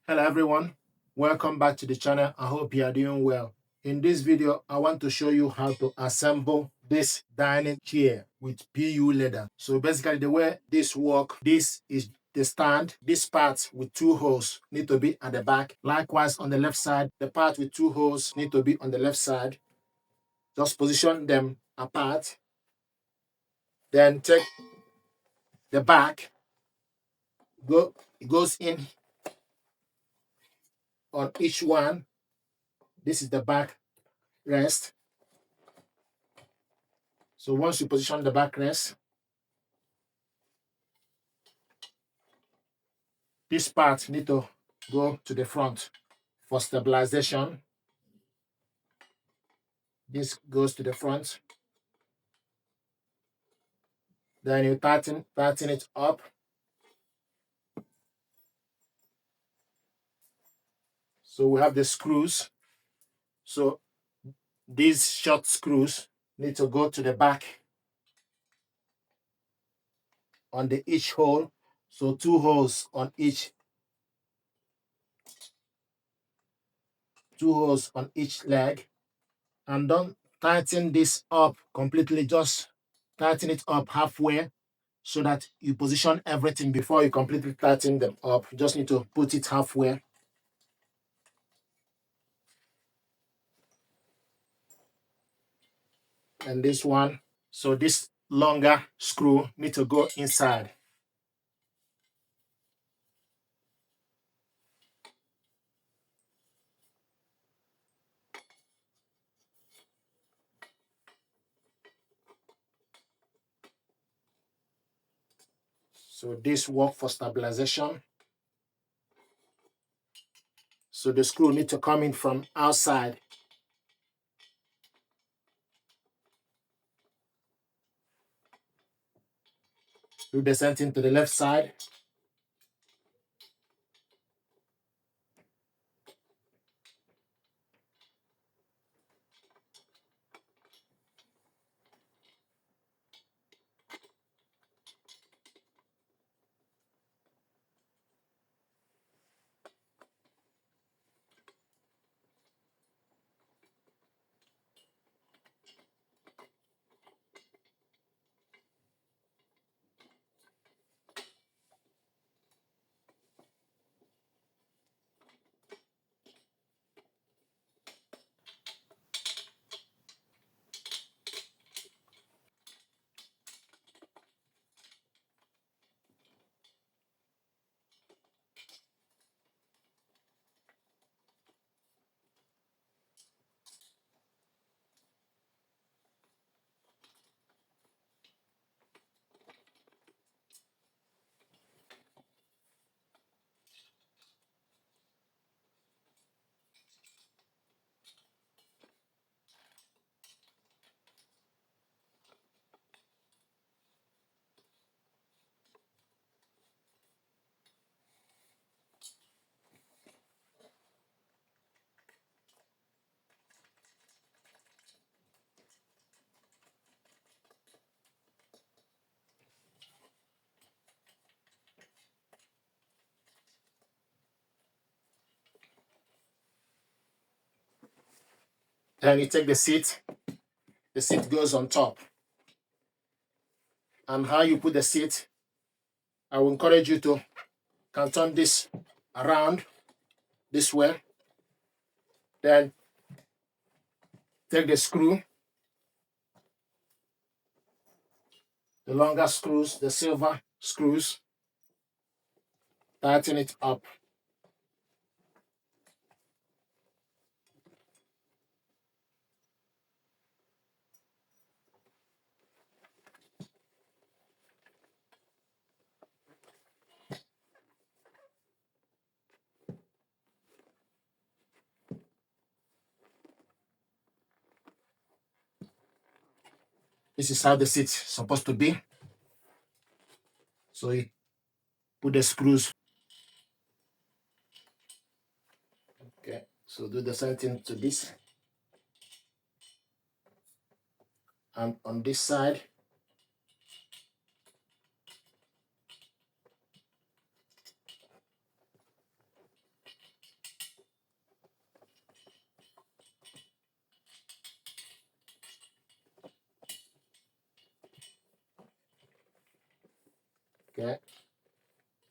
Hello everyone, welcome back to the channel. I hope you are doing well. In this video, I want to show you how to assemble this dining chair with PU leather. So basically the way this works, this is the stand. This part with two holes need to be at the back. Likewise on the left side, the part with two holes need to be on the left side. Just position them apart. Then take the back, it goes in on each one. This is the back rest. So once you position the backrest, this part need to go to the front for stabilization. This goes to the front. Then you tighten it up. So we have the screws. So these short screws need to go to the back on the each hole. So two holes on each leg. And don't tighten this up completely, just tighten it up halfway so that you position everything before you completely tighten them up. You just need to put it halfway. And this one, so this longer screw need to go inside. So this work for stabilization. So the screw need to come in from outside. Do the same thing to the left side. Then you take the seat. The seat goes on top. And how you put the seat, I will encourage you to can turn this around this way. Then take the screw, the longer screws, the silver screws, tighten it up. This is how the seat is supposed to be. So you put the screws. Okay, so do the same thing to this. And on this side,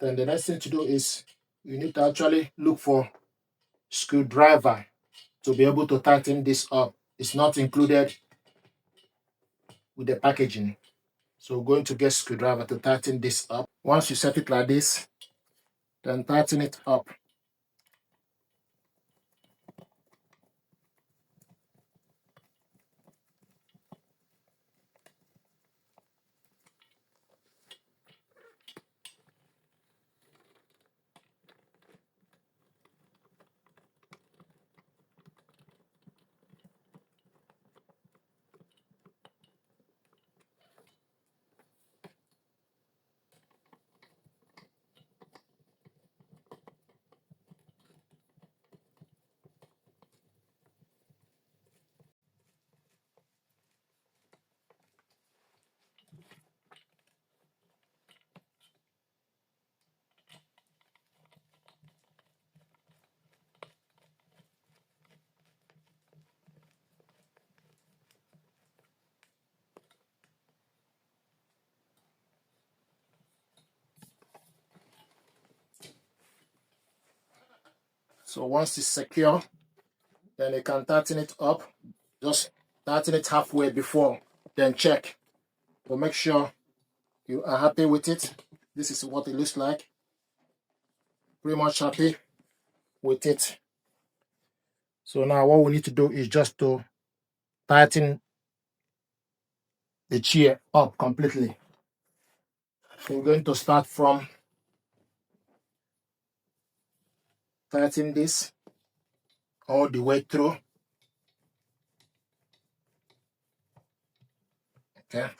Then the next thing to do is you need to actually look for screwdriver to be able to tighten this up. It's not included with the packaging. So we're going to get screwdriver to tighten this up. Once you set it like this, then tighten it up. So once it's secure, then you can tighten it up. Just tighten it halfway before, then check to make sure you are happy with it. This is what it looks like. Pretty much happy with it. So now what we need to do is just to tighten the chair up completely. So we're going to start from tighten this all the way through. Okay.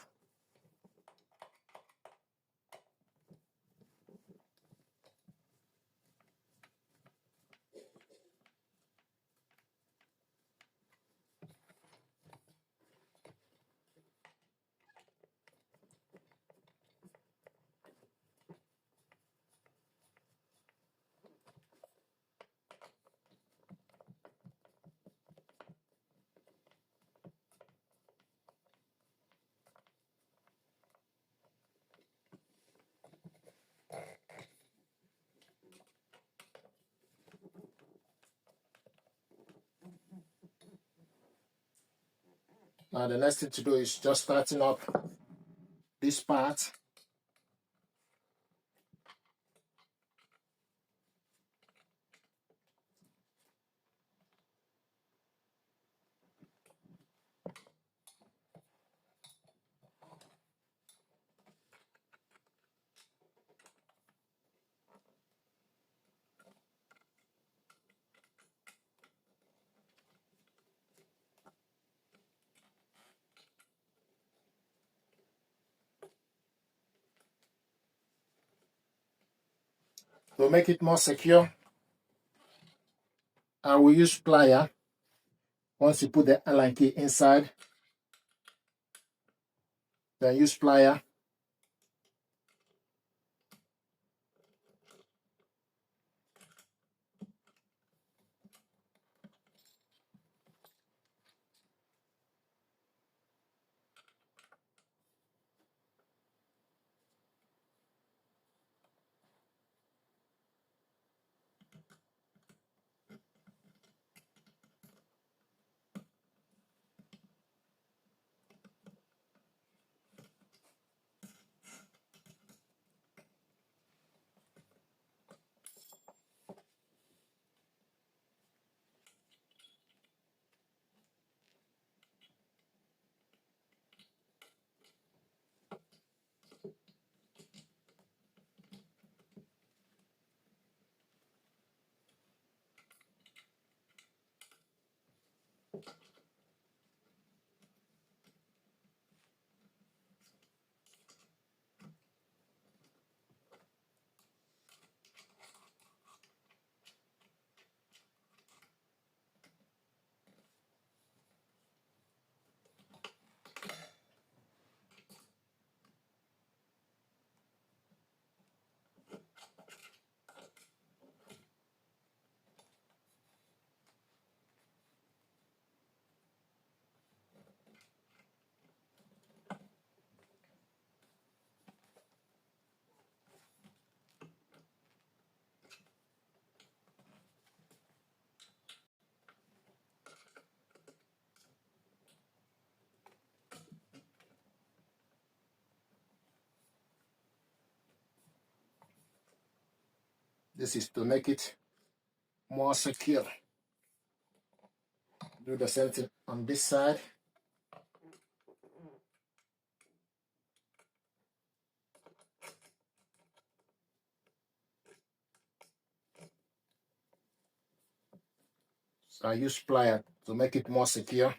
Now the next thing to do is just tighten up this part. To make it more secure, I will use plier. Once you put the Allen key inside, then use plier. This is to make it more secure. Do the same thing on this side. So I use pliers to make it more secure.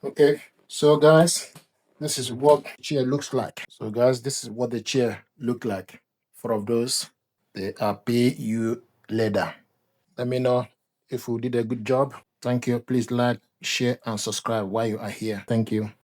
Okay, so guys, this is what the chair looks like. So guys, this is what the chair look like. Four of those, they are PU leather. Let me know if we did a good job. Thank you. Please like, share, and subscribe while you are here. Thank you.